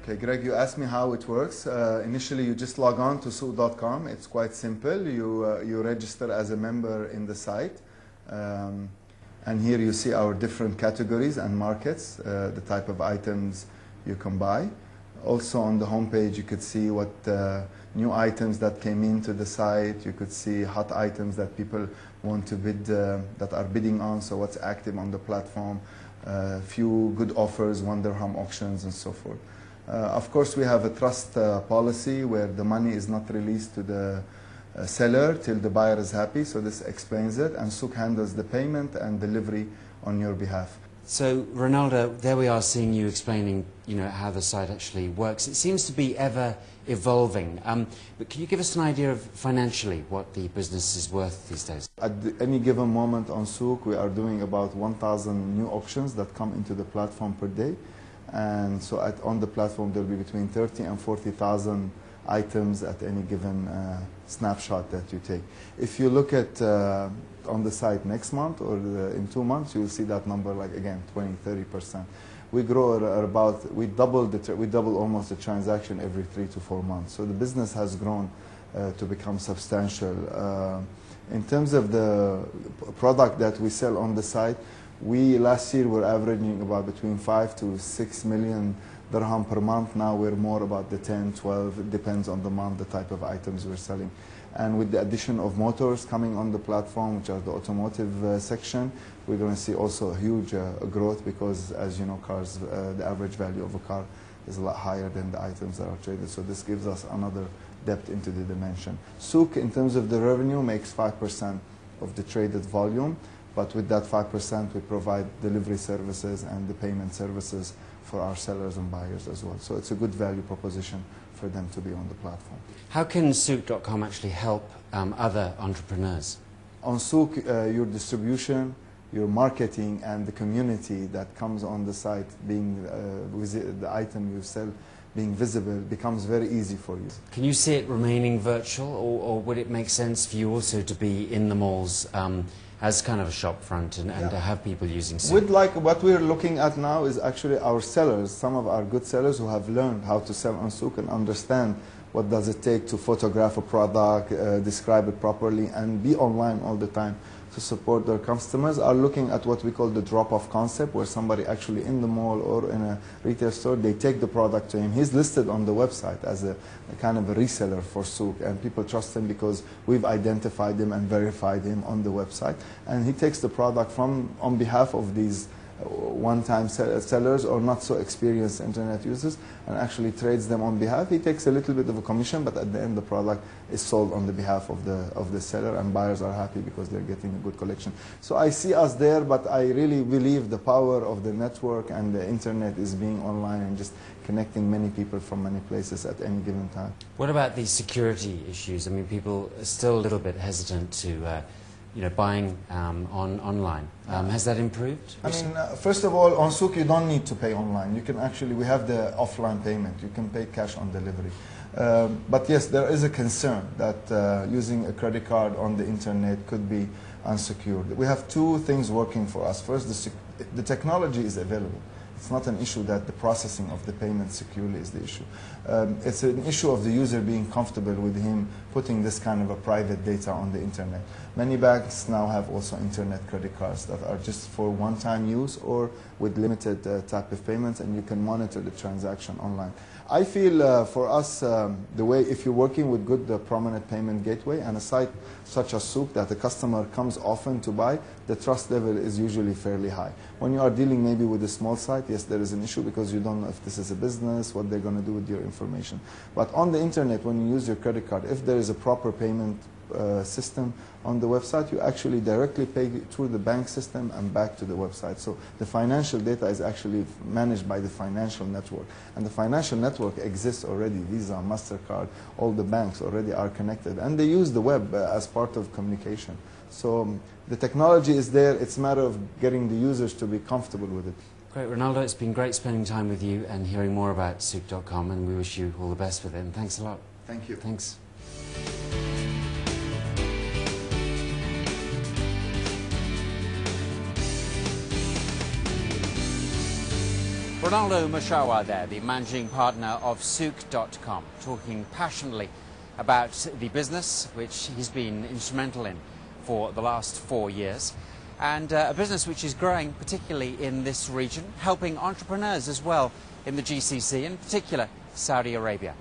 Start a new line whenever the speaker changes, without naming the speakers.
Okay, Greg, you asked me how it works. Initially, you just log on to souq.com. It's quite simple. You register as a member in the site. And here you see our different categories and markets, the type of items you can buy. Also on the homepage, you could see what new items that came into the site. You could see hot items that people want to bid, that are bidding on, so what's active on the platform. Few good offers, 1 dirham auctions, and so forth. Of course, we have a trust policy where the money is not released to the seller till the buyer is happy, so this explains it, and souq handles the payment and delivery on your behalf.
So, Ronaldo, there we are seeing you explaining, how the site actually works. It seems to be ever evolving, but can you give us an idea of financially what the business is worth these days?
At any given moment on souq, we are doing about 1,000 new auctions that come into the platform per day. And so on the platform, there will be between 30 and 40,000 items at any given snapshot that you take. If you look at on the site next month or in 2 months, you will see that number like, again, 20–30%. We grow about, we double almost the transaction every 3 to 4 months. So the business has grown to become substantial. In terms of the product that we sell on the site, last year were averaging about between 5 to 6 million dirham per month. Now we're more about the 10, 12, it depends on the month, the type of items we're selling. And with the addition of motors coming on the platform, which are the automotive section, we're going to see also a huge growth because, as you know, cars, the average value of a car is a lot higher than the items that are traded. So this gives us another depth into the dimension. Souq, in terms of the revenue, makes 5% of the traded volume. But with that 5%, we provide delivery services and the payment services for our sellers and buyers as well. So it's a good value proposition for them to be on the platform.
How can souq.com actually help other entrepreneurs?
On souq, your distribution, your marketing, and the community that comes on the site, being the item you sell, being visible, becomes very easy for you.
Can you see it remaining virtual, or would it make sense for you also to be in the malls as kind of a shop front and to have people using souq?
With what we're looking at now is actually our sellers, some of our good sellers who have learned how to sell on souq and understand what does it take to photograph a product, describe it properly, and be online all the time to support their customers, are looking at what we call the drop-off concept, where somebody actually in the mall or in a retail store, they take the product to him. He's listed on the website as a kind of a reseller for souq, and people trust him because we've identified him and verified him on the website. And he takes the product on behalf of these one-time sellers or not so experienced internet users and actually trades them on behalf. He takes a little bit of a commission, but at the end the product is sold on the behalf of the seller, and buyers are happy because they're getting a good collection. So I see us there, but I really believe the power of the network and the internet is being online and just connecting many people from many places at any given time.
What about the security issues? I mean, people are still a little bit hesitant to buying online. Has that improved?
I mean, first of all, on souq you don't need to pay online. You can actually, we have the offline payment. You can pay cash on delivery. But yes, there is a concern that using a credit card on the internet could be unsecured. We have two things working for us. First, the technology is available. It's not an issue that the processing of the payment securely is the issue. It's an issue of the user being comfortable with him putting this kind of a private data on the internet. Many banks now have also internet credit cards that are just for one-time use or with limited type of payments, and you can monitor the transaction online. I feel for us, the way, if you're working with good prominent payment gateway and a site such as souq that the customer comes often to buy, the trust level is usually fairly high. When you are dealing maybe with a small site, yes, there is an issue because you don't know if this is a business, what they're going to do with your information. But on the internet, when you use your credit card, if there is is a proper payment system on the website, you actually directly pay through the bank system and back to the website. So the financial data is actually managed by the financial network. And the financial network exists already. Visa, MasterCard, all the banks already are connected. And they use the web as part of communication. So the technology is there. It's a matter of getting the users to be comfortable with it.
Great, Ronaldo. It's been great spending time with you and hearing more about souq.com, and we wish you all the best with it. And thanks a lot.
Thank you.
Thanks. Ronaldo Mashawa there, the managing partner of souq.com, talking passionately about the business which he's been instrumental in for the last 4 years, and a business which is growing particularly in this region, helping entrepreneurs as well in the GCC, in particular Saudi Arabia.